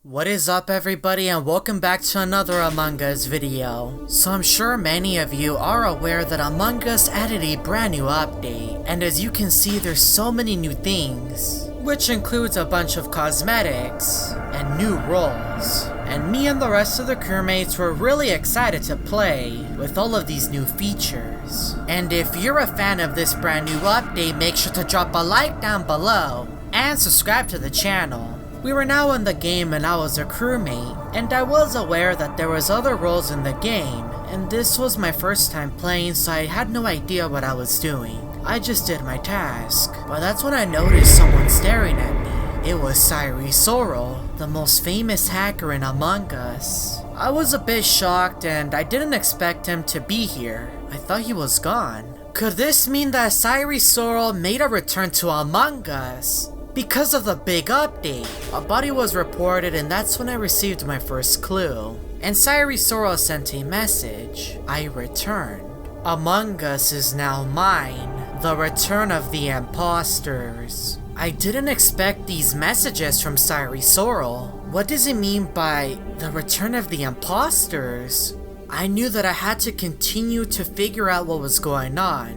What is up everybody, and welcome back to another Among Us video. So I'm sure many of you are aware that Among Us added a brand new update, and as you can see there's so many new things, which includes a bunch of cosmetics and new roles. And me and the rest of the crewmates were really excited to play with all of these new features. And if you're a fan of this brand new update, make sure to drop a like down below and subscribe to the channel. We were now in the game and I was a crewmate, and I was aware that there was other roles in the game, and this was my first time playing, so I had no idea what I was doing. I just did my task, but that's when I noticed someone staring at me. It was Sire Sirol, the most famous hacker in Among Us. I was a bit shocked and I didn't expect him to be here. I thought he was gone. Could this mean that Sire Sirol made a return to Among Us? Because of the big update, a body was reported, and that's when I received my first clue. And Sire Sirol sent a message. I returned. Among Us is now mine. The return of the imposters. I didn't expect these messages from Sire Sirol. What does it mean by the return of the imposters? I knew that I had to continue to figure out what was going on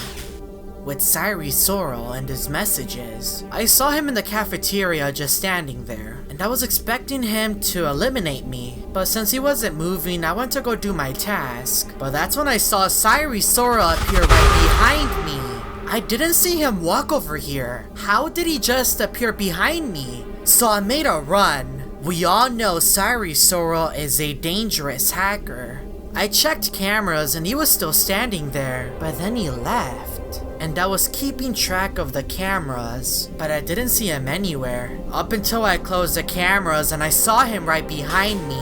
with Sire Sirol and his messages. I saw him in the cafeteria just standing there, and I was expecting him to eliminate me, but since he wasn't moving, I went to go do my task. But that's when I saw Sire Sirol appear right behind me. I didn't see him walk over here. How did he just appear behind me? So I made a run. We all know Sire Sirol is a dangerous hacker. I checked cameras and he was still standing there, but then he left. And I was keeping track of the cameras, but I didn't see him anywhere. Up until I closed the cameras and I saw him right behind me,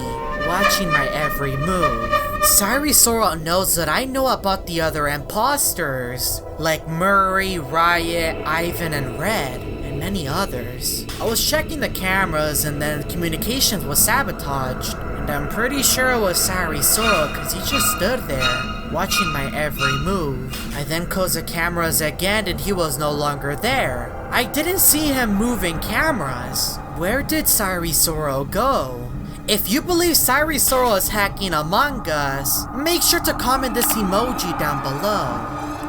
watching my every move. Sire Sirol knows that I know about the other imposters, like Murray, Riot, Ivan, and Red, and many others. I was checking the cameras and then communications was sabotaged, and I'm pretty sure it was Sire Sirol because he just stood there, watching my every move. I then closed the cameras again and he was no longer there. I didn't see him moving cameras. Where did Sire Sirol go? If you believe Sire Sirol is hacking Among Us, make sure to comment this emoji down below.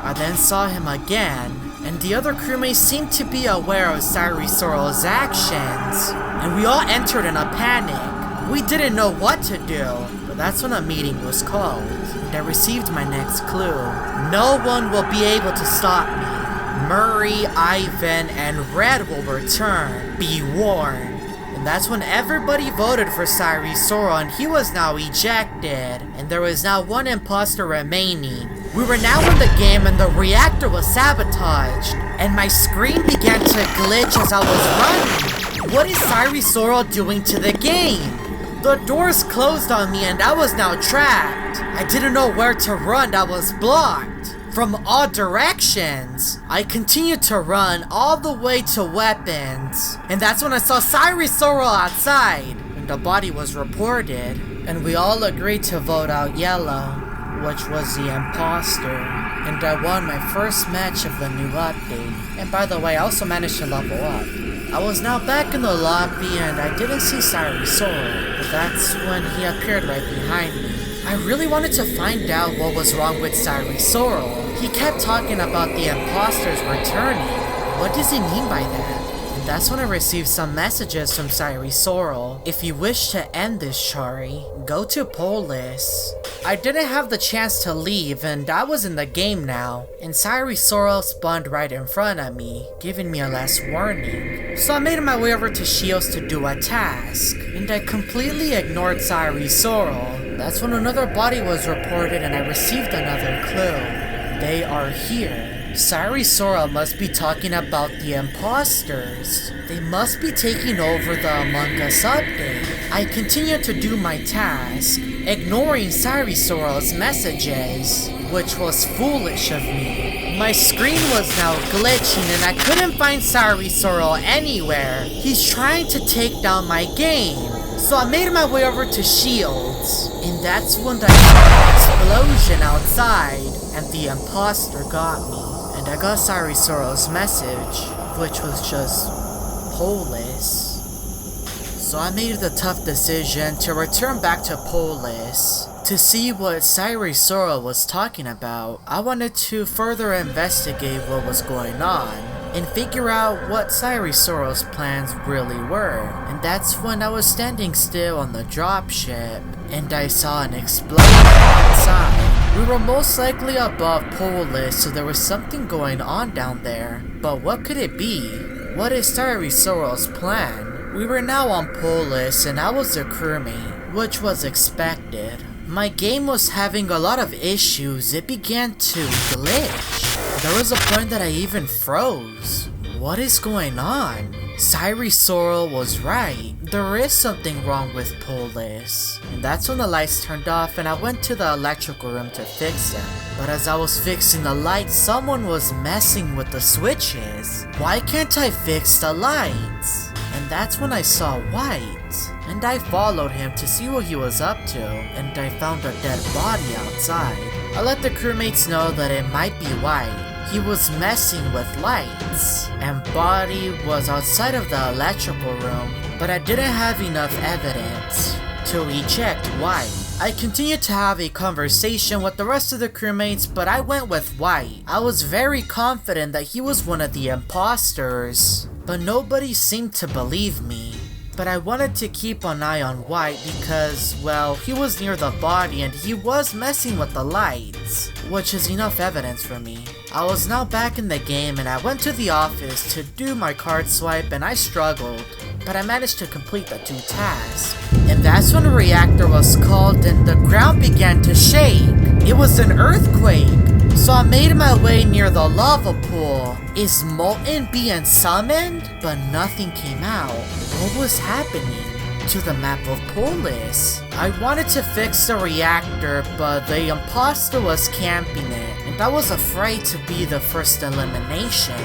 I then saw him again, and the other crewmates seemed to be aware of Sire Sirol's actions, and we all entered in a panic. We didn't know what to do, but that's when a meeting was called, and I received my next clue. No one will be able to stop me. Murray, Ivan, and Red will return. Be warned. And that's when everybody voted for Sire Sirol, and he was now ejected, and there was now one imposter remaining. We were now in the game and the reactor was sabotaged, and my screen began to glitch as I was running. What is Sire Sirol doing to the game? The doors closed on me and I was now trapped. I didn't know where to run. I was blocked from all directions. I continued to run all the way to weapons, and that's when I saw Sire Sirol outside, and the body was reported, and we all agreed to vote out Yellow, which was the imposter, and I won my first match of the new update. And by the way, I also managed to level up. I was now back in the lobby and I didn't see Sire Sirol, but that's when he appeared right behind me. I really wanted to find out what was wrong with Sire Sirol. He kept talking about the imposters returning. What does he mean by that? And that's when I received some messages from Sire Sirol. If you wish to end this Chari, go to Polis. I didn't have the chance to leave and I was in the game now, and Sire Sirol spawned right in front of me, giving me a last warning. So I made my way over to Shields to do a task, and I completely ignored Sire Sirol. That's when another body was reported and I received another clue. They are here. Sire Sirol must be talking about the imposters. They must be taking over the Among Us update. I continued to do my task, ignoring Sire Sirol's messages, which was foolish of me. My screen was now glitching and I couldn't find Sire Sirol anywhere. He's trying to take down my game. So I made my way over to Shields, and that's when the explosion outside, and the imposter got me. And I got Sire Sirol's message, which was just Polis. So I made the tough decision to return back to Polis to see what Sire Sirol was talking about. I wanted to further investigate what was going on and figure out what Sire Sirol's plans really were. And that's when I was standing still on the dropship and I saw an explosion outside. We were most likely above Polis, so there was something going on down there. But what could it be? What is Sire Sirol's plan? We were now on Polis and I was the crewmate, which was expected. My game was having a lot of issues. It began to glitch. There was a point that I even froze. What is going on? Sire Sirol was right. There is something wrong with Polis. And that's when the lights turned off and I went to the electrical room to fix them. But as I was fixing the lights, someone was messing with the switches. Why can't I fix the lights? And that's when I saw White. And I followed him to see what he was up to, and I found a dead body outside. I let the crewmates know that it might be White. He was messing with lights, and Body was outside of the electrical room, but I didn't have enough evidence to eject White. I continued to have a conversation with the rest of the crewmates, but I went with White. I was very confident that he was one of the imposters, but nobody seemed to believe me. But I wanted to keep an eye on White because, well, he was near the body and he was messing with the lights, which is enough evidence for me. I was now back in the game and I went to the office to do my card swipe and I struggled, but I managed to complete the 2 tasks. And that's when the reactor was called and the ground began to shake. It was an earthquake. So I made my way near the lava pool. Is Molten being summoned? But nothing came out. What was happening to the map of Polis? I wanted to fix the reactor, but the imposter was camping it, and I was afraid to be the first elimination.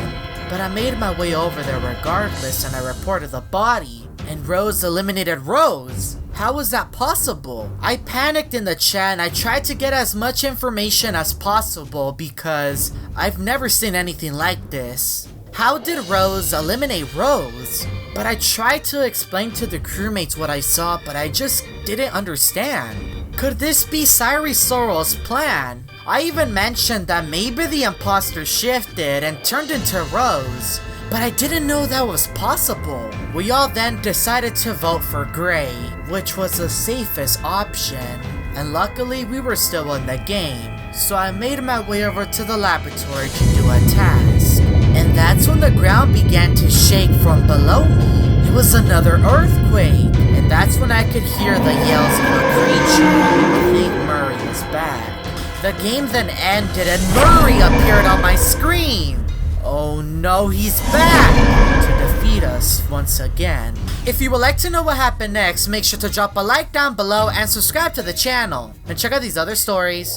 But I made my way over there regardless, and I reported the body. And Rose eliminated Rose. How was that possible? I panicked in the chat and I tried to get as much information as possible because I've never seen anything like this. How did Rose eliminate Rose? But I tried to explain to the crewmates what I saw, but I just didn't understand. Could this be Sire Sirol's plan? I even mentioned that maybe the imposter shifted and turned into Rose, but I didn't know that was possible. We all then decided to vote for Gray, which was the safest option. And luckily we were still in the game, so I made my way over to the laboratory to do a task. And that's when the ground began to shake from below me. It was another earthquake, and that's when I could hear the yells of a creature. I think Murray was back. The game then ended and Murray appeared on my screen. Oh no, he's back to defeat us once again. If you would like to know what happened next, make sure to drop a like down below and subscribe to the channel. And check out these other stories.